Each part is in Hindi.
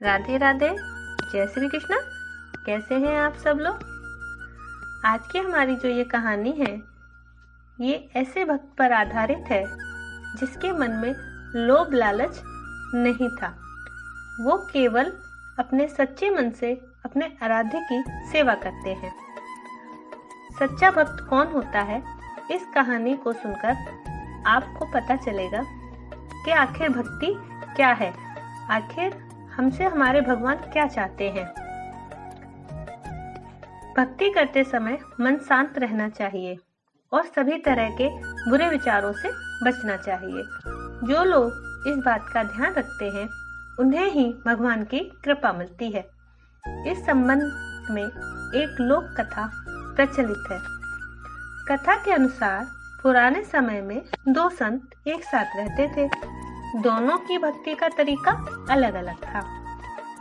राधे राधे, जय श्री कृष्ण। कैसे हैं आप सब लोग? आज की हमारी जो ये कहानी है, ये ऐसे भक्त पर आधारित है जिसके मन में लोभ लालच नहीं था। वो केवल अपने सच्चे मन से अपने आराध्य की सेवा करते हैं। सच्चा भक्त कौन होता है, इस कहानी को सुनकर आपको पता चलेगा कि आखिर भक्ति क्या है, आखिर हमसे हमारे भगवान क्या चाहते हैं। भक्ति करते समय मन शांत रहना चाहिए और सभी तरह के बुरे विचारों से बचना चाहिए। जो लोग इस बात का ध्यान रखते हैं, उन्हें ही भगवान की कृपा मिलती है। इस संबंध में एक लोक कथा प्रचलित है। कथा के अनुसार पुराने समय में दो संत एक साथ रहते थे। दोनों की भक्ति का तरीका अलग अलग था।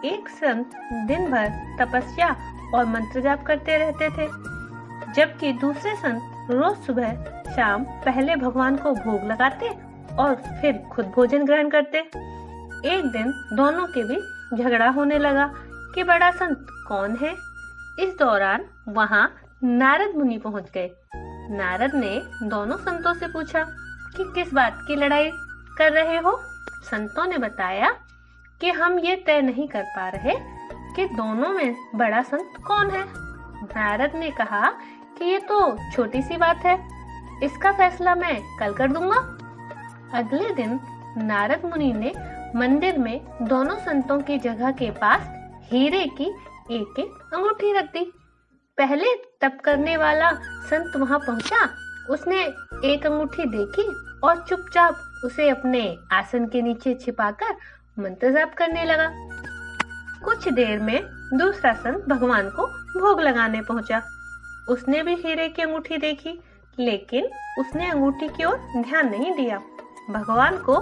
एक संत दिन भर तपस्या और मंत्र जाप करते रहते थे, जबकि दूसरे संत रोज सुबह शाम पहले भगवान को भोग लगाते और फिर खुद भोजन ग्रहण करते। एक दिन दोनों के बीच झगड़ा होने लगा कि बड़ा संत कौन है। इस दौरान वहां नारद मुनि पहुंच गए। नारद ने दोनों संतों से पूछा कि किस बात की लड़ाई कर रहे हो। संतों ने बताया कि हम ये तय नहीं कर पा रहे कि दोनों में बड़ा संत कौन है। नारद ने कहा कि ये तो छोटी सी बात है, इसका फैसला मैं कल कर दूंगा। अगले दिन नारद मुनि ने मंदिर में दोनों संतों की जगह के पास हीरे की एक एक अंगूठी रख दी। पहले तप करने वाला संत वहां पहुंचा। उसने एक अंगूठी देखी और चुपचाप उसे अपने आसन के नीचे छिपाकर मंत्र जाप करने लगा। कुछ देर में दूसरा संत भगवान को भोग लगाने पहुंचा। उसने भी हीरे की अंगूठी देखी, लेकिन उसने अंगूठी की ओर ध्यान नहीं दिया। भगवान को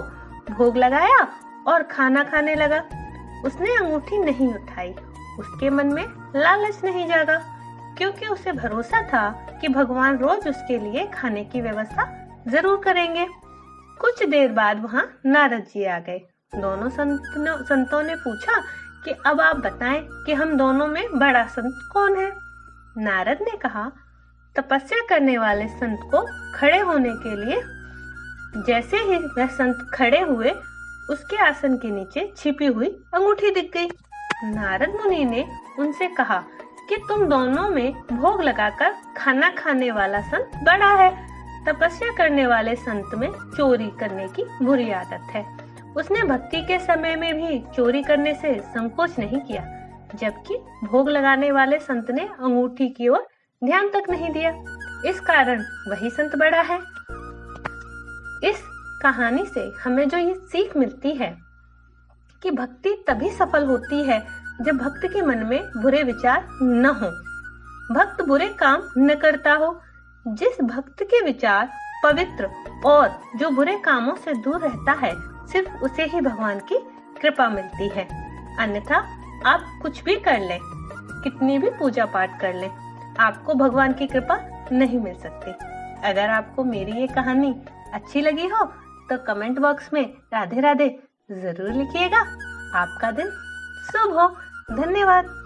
भोग लगाया और खाना खाने लगा। उसने अंगूठी नहीं उठाई। उसके मन में लालच नहीं जागा, क्योंकि उसे भरोसा था कि भगवान रोज उसके लिए खाने की व्यवस्था जरूर करेंगे। कुछ देर बाद वहां नारद जी आ गए। दोनों संतों ने पूछा कि अब आप बताएं कि हम दोनों में बड़ा संत कौन है। नारद ने कहा, तपस्या करने वाले संत को खड़े होने के लिए जैसे ही वह संत खड़े हुए, उसके आसन के नीचे छिपी हुई अंगूठी दिख गई। नारद मुनि ने उनसे कहा कि तुम दोनों में भोग लगाकर खाना खाने वाला संत बड़ा है। तपस्या करने वाले संत में चोरी करने की बुरी आदत है। उसने भक्ति के समय में भी चोरी करने से संकोच नहीं किया, जबकि भोग लगाने वाले संत ने अंगूठी की ओर ध्यान तक नहीं दिया। इस कारण वही संत बड़ा है। इस कहानी से हमें जो ये सीख मिलती है कि भक्ति तभी सफल होती है जब भक्त के मन में बुरे विचार न हो, भक्त बुरे काम न करता हो। जिस भक्त के विचार पवित्र और जो बुरे कामों से दूर रहता है, सिर्फ उसे ही भगवान की कृपा मिलती है। अन्यथा आप कुछ भी कर लें, कितनी भी पूजा पाठ कर लें, आपको भगवान की कृपा नहीं मिल सकती। अगर आपको मेरी ये कहानी अच्छी लगी हो तो कमेंट बॉक्स में राधे राधे जरूर लिखिएगा। आपका दिन शुभ हो। धन्यवाद।